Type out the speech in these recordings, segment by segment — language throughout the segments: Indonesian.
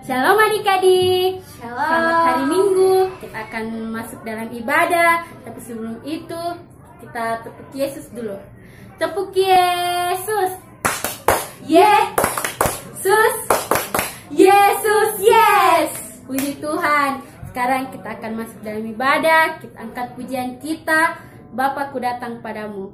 Shalom adik-adik. Shalom. Selamat hari Minggu. Kita akan masuk dalam ibadah. Tapi sebelum itu kita tepuk Yesus dulu. Tepuk Yesus. Yesus. Yesus, yes. Puji Tuhan. Sekarang kita akan masuk dalam ibadah. Kita angkat pujian kita. Bapakku datang padamu.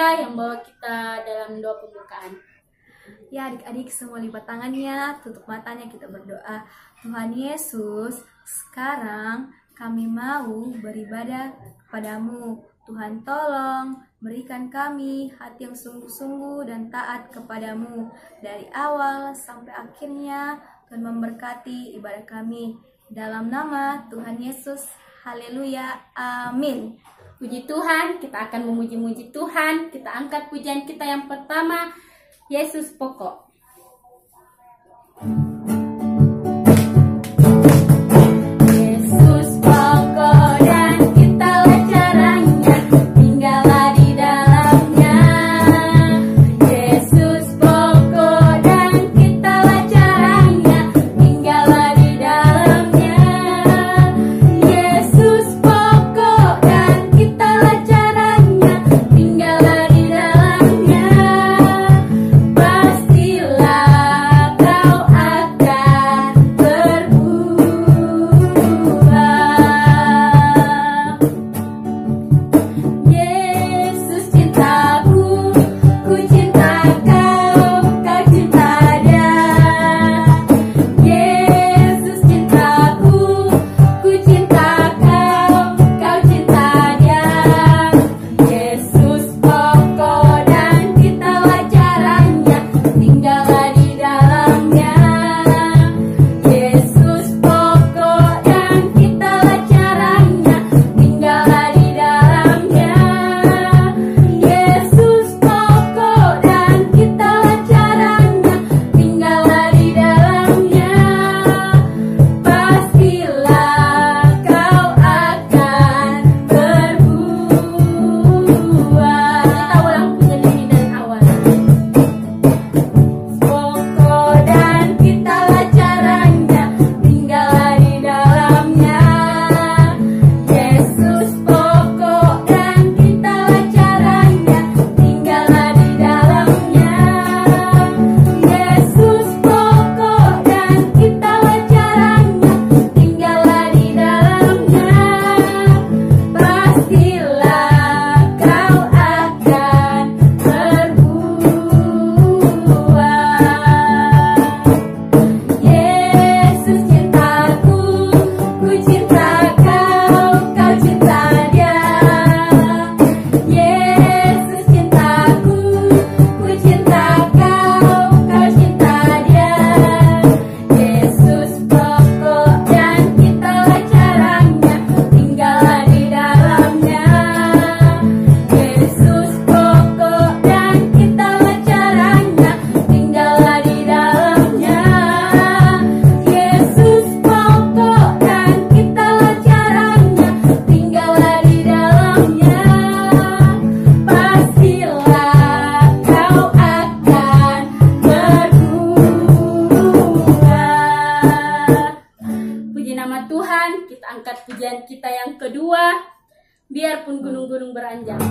Yang bawa kita dalam doa pembukaan. Ya adik-adik semua lipat tangannya, tutup matanya, kita berdoa. Tuhan Yesus, sekarang kami mau beribadah kepadamu. Tuhan tolong berikan kami hati yang sungguh-sungguh dan taat kepadamu. Dari awal sampai akhirnya Tuhan memberkati ibadah kami. Dalam nama Tuhan Yesus, haleluya, amin. Puji Tuhan, kita akan memuji-muji Tuhan. Kita angkat pujian kita yang pertama, Yesus Pokok. Yesus pokok dan kitalah caranya, tinggallah di dalamnya. Yesus pokok dan kitalah caranya, tinggallah di dalamnya. Yesus pokok dan kitalah caranya, tinggallah di dalamnya. Pastilah kau akan kita angkat pujian kita yang kedua. Biarpun gunung-gunung beranjak.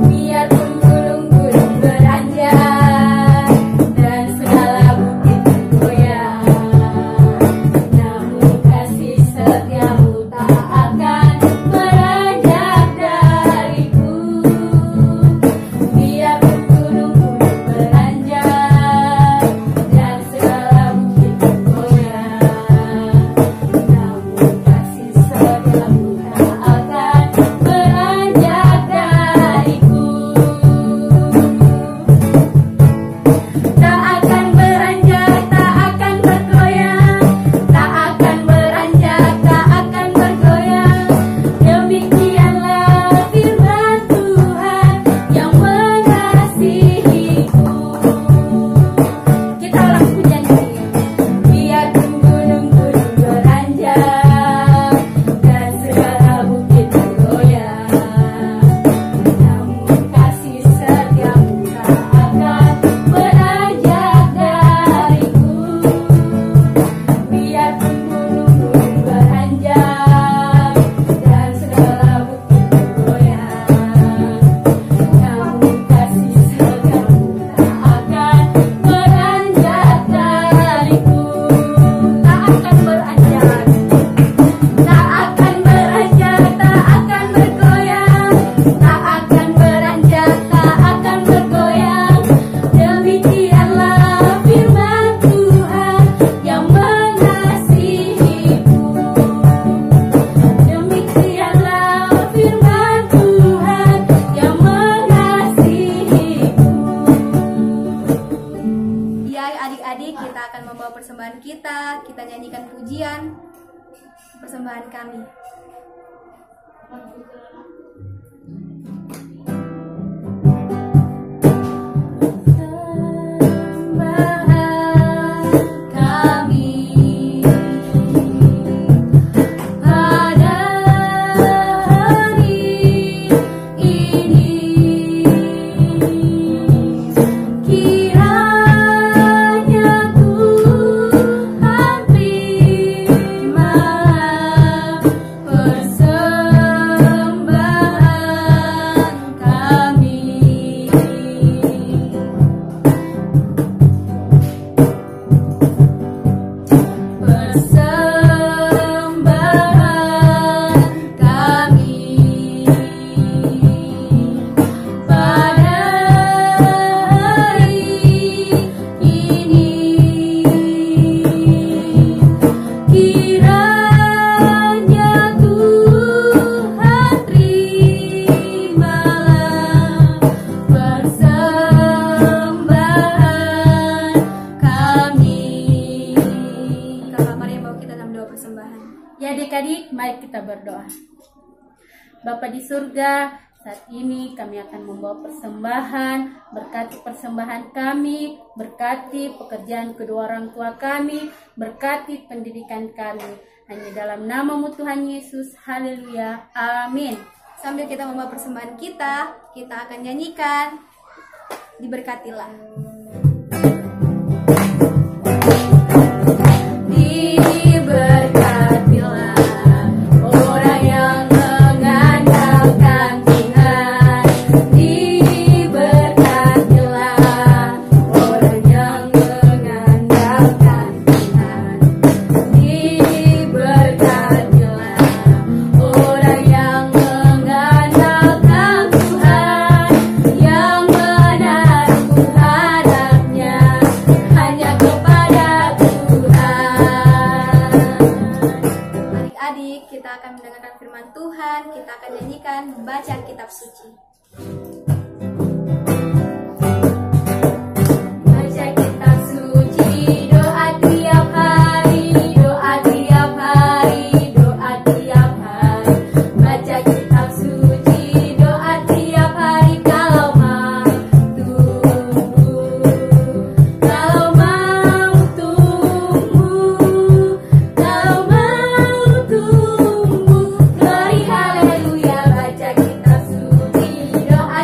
Biarpun gunung-gunung beranjak dan segala bukit bergoyang, namun kasih setiamu tak akan beranjak dariku. Biarpun gunung-gunung beranjak dan segala bukit bergoyang, namun kasih setiamu tak akan beranjak dariku. Tak akan beranjak, tak akan bergoyang, tak akan beranjak, tak akan bergoyang. Demikianlah firman Tuhan yang mengasihiku. Kita ulang pujian ini. Biarpun gunung-gunung beranjak dan segala bukit bergoyang, namun kasih setiamu tak akan beranjak dariku. Biarpun gunung-gunung beranjak dan segala bukit bergoyang, namun kasih setiamu tak akan beranjak dariku. Tak akan beranjak, tak akan beranjak, tak akan bergoyang, tak akan beranjak, tak akan bergoyang. Demikianlah firman Tuhan yang mengasihiku. Demikianlah firman Tuhan yang mengasihiku. Ya adik-adik, kita akan membawa persembahan kita nyanyikan pujian persembahan kami. Persembahan kami pada hari ini, kiranya Tuhan terimalah persembahan kami. Persembahan kami pada hari ini, kiranya Tuhan terimalah persembahan kami. Kakak Maria mau kita dalam doa persembahan. Ya adik-adik, mari kita berdoa. Bapa di surga, saat ini kami akan membawa persembahan. Berkati persembahan kami, berkati pekerjaan kedua orang tua kami, berkati pendidikan kami. Hanya dalam namamu Tuhan Yesus, haleluya, amin. Sambil kita membawa persembahan kita akan nyanyikan Diberkatilah. Diberkatilah orang yang mengandalkan Tuhan. Diberkatilah orang yang mengandalkan Tuhan. Diberkatilah orang yang mengandalkan Tuhan, yang menaruh hadapnya hanya kepada Tuhan. Adik-adik, kita akan mendengarkan firman Tuhan, kita akan nyanyikan baca kitab suci. Baca kitab suci, doa tiap hari, doa tiap hari, doa tiap hari. Baca kitab suci, doa tiap hari. Kalau mau tumbuh, kalau mau tumbuh, kalau mau tumbuh, glory haleluya. Baca kitab suci, doa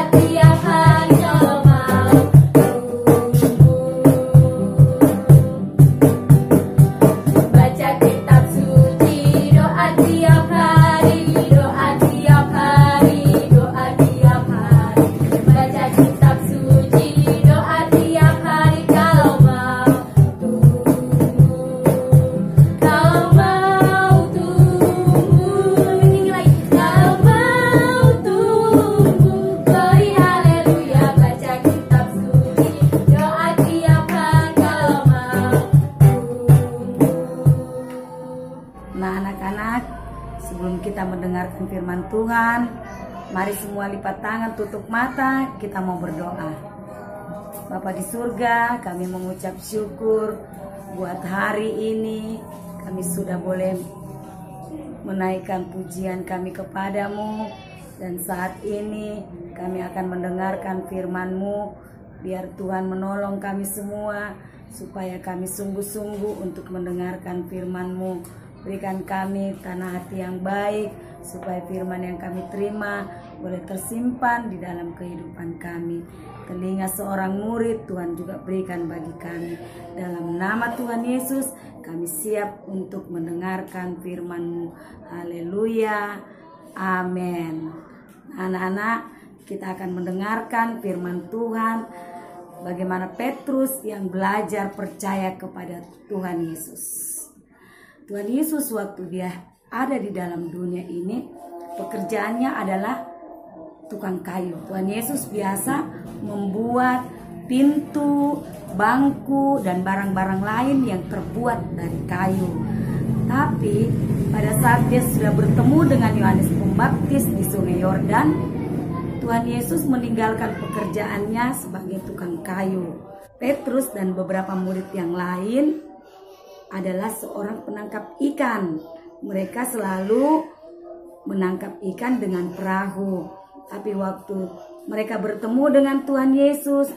kita mendengarkan firman Tuhan. Mari semua lipat tangan, tutup mata, kita mau berdoa. Bapa di surga, kami mengucap syukur buat hari ini. Kami sudah boleh menaikkan pujian kami kepadamu. Dan saat ini kami akan mendengarkan firman-Mu. Biar Tuhan menolong kami semua, supaya kami sungguh-sungguh untuk mendengarkan firman-Mu. Berikan kami tanah hati yang baik, supaya firman yang kami terima boleh tersimpan di dalam kehidupan kami. Telinga seorang murid Tuhan juga berikan bagi kami. Dalam nama Tuhan Yesus kami siap untuk mendengarkan firman-Mu. Haleluya, amin. Anak-anak, kita akan mendengarkan firman Tuhan. Bagaimana Petrus yang belajar percaya kepada Tuhan Yesus. Tuhan Yesus waktu dia ada di dalam dunia ini, pekerjaannya adalah tukang kayu. Tuhan Yesus biasa membuat pintu, bangku, dan barang-barang lain yang terbuat dari kayu. Tapi pada saat dia sudah bertemu dengan Yohanes Pembaptis di Sungai Yordan, Tuhan Yesus meninggalkan pekerjaannya sebagai tukang kayu. Petrus dan beberapa murid yang lain adalah seorang penangkap ikan. Mereka selalu menangkap ikan dengan perahu. Tapi waktu mereka bertemu dengan Tuhan Yesus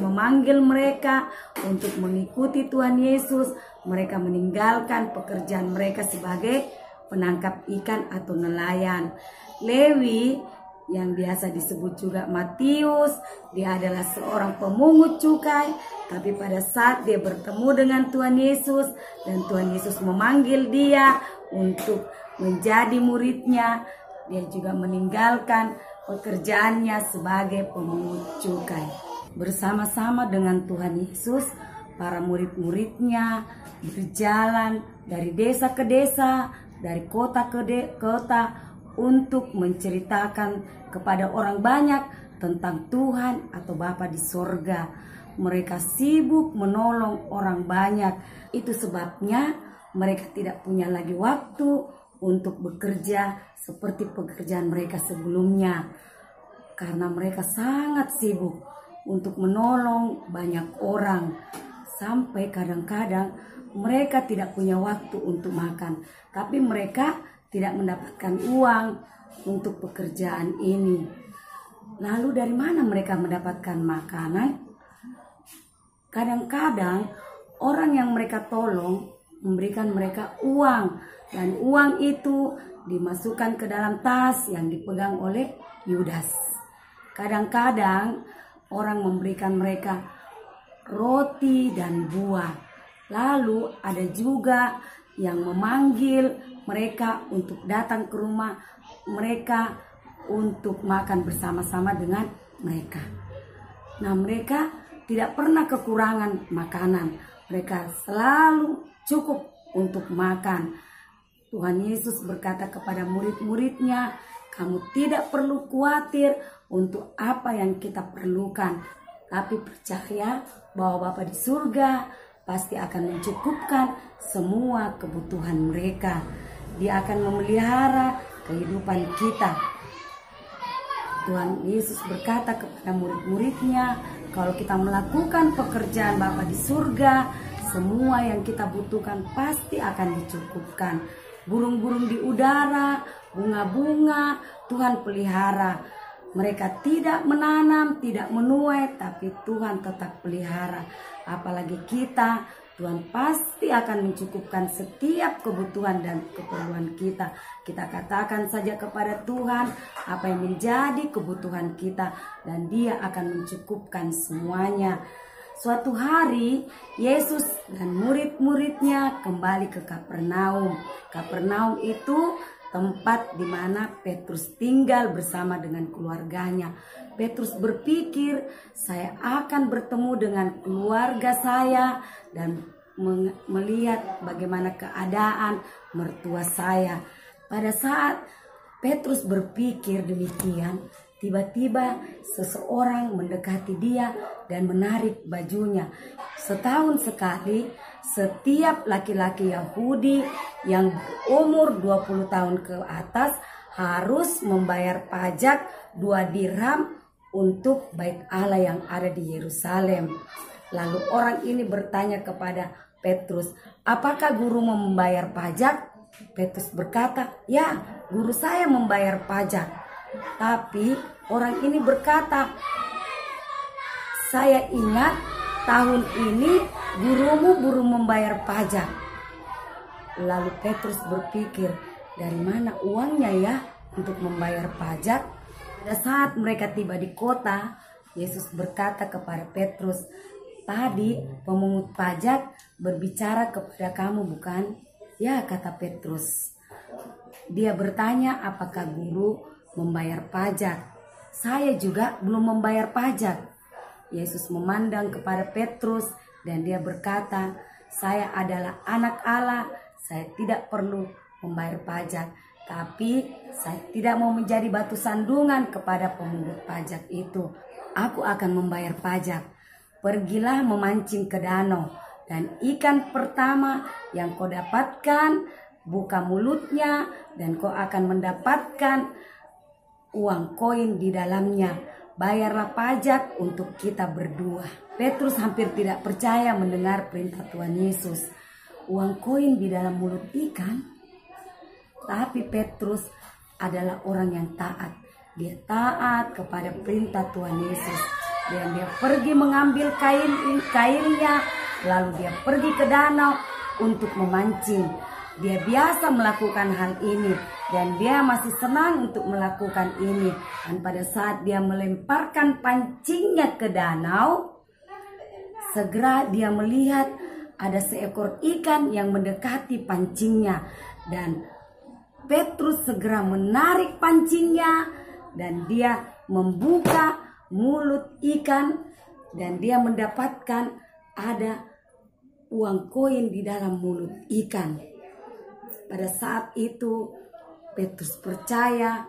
memanggil mereka untuk mengikuti Tuhan Yesus. Mereka meninggalkan pekerjaan mereka sebagai penangkap ikan atau nelayan. Lewi, yang biasa disebut juga Matius, dia adalah seorang pemungut cukai. Tapi pada saat dia bertemu dengan Tuhan Yesus dan Tuhan Yesus memanggil dia untuk menjadi muridnya, dia juga meninggalkan pekerjaannya sebagai pemungut cukai. Bersama-sama dengan Tuhan Yesus, para murid-muridnya berjalan dari desa ke desa, dari kota ke kota, untuk menceritakan kepada orang banyak tentang Tuhan atau Bapa di sorga. Mereka sibuk menolong orang banyak. Itu sebabnya mereka tidak punya lagi waktu untuk bekerja seperti pekerjaan mereka sebelumnya. Karena mereka sangat sibuk untuk menolong banyak orang. Sampai kadang-kadang mereka tidak punya waktu untuk makan. Tapi mereka tidak mendapatkan uang untuk pekerjaan ini. Lalu dari mana mereka mendapatkan makanan? Kadang-kadang orang yang mereka tolong memberikan mereka uang, dan uang itu dimasukkan ke dalam tas yang dipegang oleh Yudas. Kadang-kadang orang memberikan mereka roti dan buah. Lalu ada juga yang memanggil mereka untuk datang ke rumah mereka untuk makan bersama-sama dengan mereka. Nah, mereka tidak pernah kekurangan makanan. Mereka selalu cukup untuk makan. Tuhan Yesus berkata kepada murid-muridnya, kamu tidak perlu khawatir untuk apa yang kita perlukan. Tapi percaya bahwa Bapa di surga pasti akan mencukupkan semua kebutuhan mereka. Dia akan memelihara kehidupan kita. Tuhan Yesus berkata kepada murid-muridnya, kalau kita melakukan pekerjaan Bapa di surga, semua yang kita butuhkan pasti akan dicukupkan. Burung-burung di udara, bunga-bunga, Tuhan pelihara. Mereka tidak menanam, tidak menuai, tapi Tuhan tetap pelihara. Apalagi kita, Tuhan pasti akan mencukupkan setiap kebutuhan dan keperluan kita. Kita katakan saja kepada Tuhan apa yang menjadi kebutuhan kita, dan Dia akan mencukupkan semuanya. Suatu hari Yesus dan murid-muridnya kembali ke Kapernaum. Kapernaum itu tempat di mana Petrus tinggal bersama dengan keluarganya. Petrus berpikir, saya akan bertemu dengan keluarga saya dan melihat bagaimana keadaan mertua saya. Pada saat Petrus berpikir demikian, tiba-tiba seseorang mendekati dia dan menarik bajunya. Setahun sekali, setiap laki-laki Yahudi yang berumur 20 tahun ke atas harus membayar pajak 2 dirham untuk bait Allah yang ada di Yerusalem. Lalu orang ini bertanya kepada Petrus, "Apakah guru membayar pajak?" Petrus berkata, "Ya, guru saya membayar pajak." Tapi orang ini berkata, "Saya ingat tahun ini gurumu belum membayar pajak." Lalu Petrus berpikir, dari mana uangnya ya untuk membayar pajak? Pada saat mereka tiba di kota, Yesus berkata kepada Petrus, "Tadi pemungut pajak berbicara kepada kamu, bukan?" "Ya," kata Petrus. Dia bertanya, "Apakah guru membayar pajak?" "Saya juga belum membayar pajak." Yesus memandang kepada Petrus dan dia berkata, "Saya adalah anak Allah, saya tidak perlu membayar pajak. Tapi saya tidak mau menjadi batu sandungan kepada pemungut pajak itu. Aku akan membayar pajak. Pergilah memancing ke danau, dan ikan pertama yang kau dapatkan, buka mulutnya, dan kau akan mendapatkan uang koin di dalamnya. Bayarlah pajak untuk kita berdua." Petrus hampir tidak percaya mendengar perintah Tuhan Yesus. Uang koin di dalam mulut ikan? Tapi Petrus adalah orang yang taat. Dia taat kepada perintah Tuhan Yesus. Dan dia pergi mengambil kainnya, lalu dia pergi ke danau untuk memancing. Dia biasa melakukan hal ini dan dia masih senang untuk melakukan ini. Dan pada saat dia melemparkan pancingnya ke danau, segera dia melihat ada seekor ikan yang mendekati pancingnya. Dan Petrus segera menarik pancingnya dan dia membuka mulut ikan dan dia mendapatkan ada uang koin di dalam mulut ikan. Pada saat itu Petrus percaya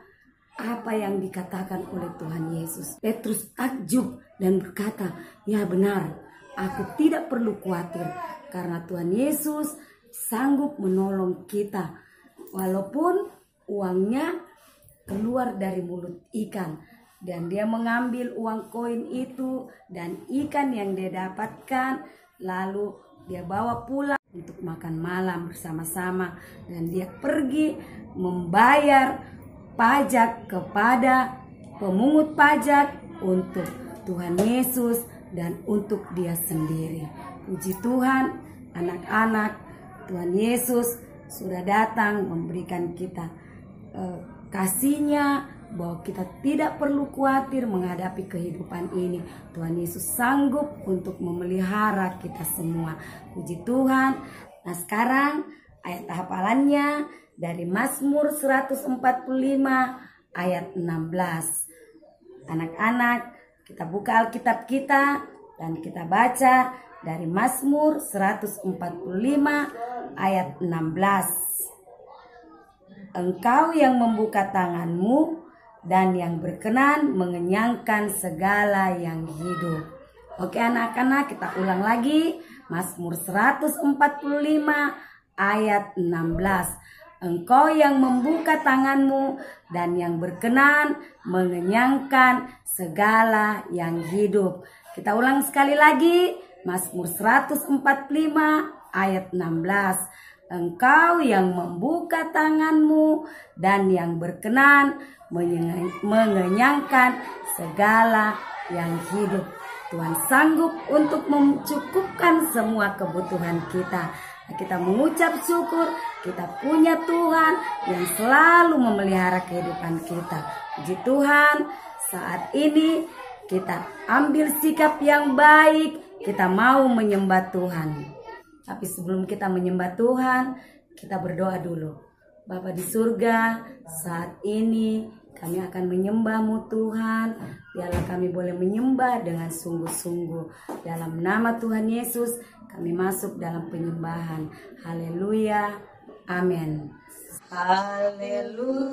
apa yang dikatakan oleh Tuhan Yesus. Petrus takjub dan berkata, "Ya benar, aku tidak perlu khawatir karena Tuhan Yesus sanggup menolong kita. Walaupun uangnya keluar dari mulut ikan." Dan dia mengambil uang koin itu dan ikan yang dia dapatkan, lalu dia bawa pulang untuk makan malam bersama-sama. Dan dia pergi membayar pajak kepada pemungut pajak untuk Tuhan Yesus dan untuk dia sendiri. Puji Tuhan, anak-anak, Tuhan Yesus sudah datang memberikan kita kasih-Nya, bahwa kita tidak perlu khawatir menghadapi kehidupan ini. Tuhan Yesus sanggup untuk memelihara kita semua. Puji Tuhan. Nah, sekarang ayat hafalannya dari Mazmur 145 ayat 16. Anak-anak, kita buka Alkitab kita dan kita baca dari Mazmur 145 ayat 16. Engkau yang membuka tanganmu dan yang berkenan mengenyangkan segala yang hidup. Oke anak-anak, kita ulang lagi. Mazmur 145 ayat 16. Engkau yang membuka tanganmu dan yang berkenan mengenyangkan segala yang hidup. Kita ulang sekali lagi. Mazmur 145 ayat 16. Engkau yang membuka tanganmu dan yang berkenan mengenyangkan segala yang hidup. Tuhan sanggup untuk mencukupkan semua kebutuhan kita. Kita mengucap syukur, kita punya Tuhan yang selalu memelihara kehidupan kita. Puji Tuhan, saat ini kita ambil sikap yang baik, kita mau menyembah Tuhan. Tapi sebelum kita menyembah Tuhan, kita berdoa dulu. Bapa di surga, saat ini kami akan menyembah-Mu Tuhan. Biarlah kami boleh menyembah dengan sungguh-sungguh. Dalam nama Tuhan Yesus, kami masuk dalam penyembahan. Haleluya. Amin. Haleluya.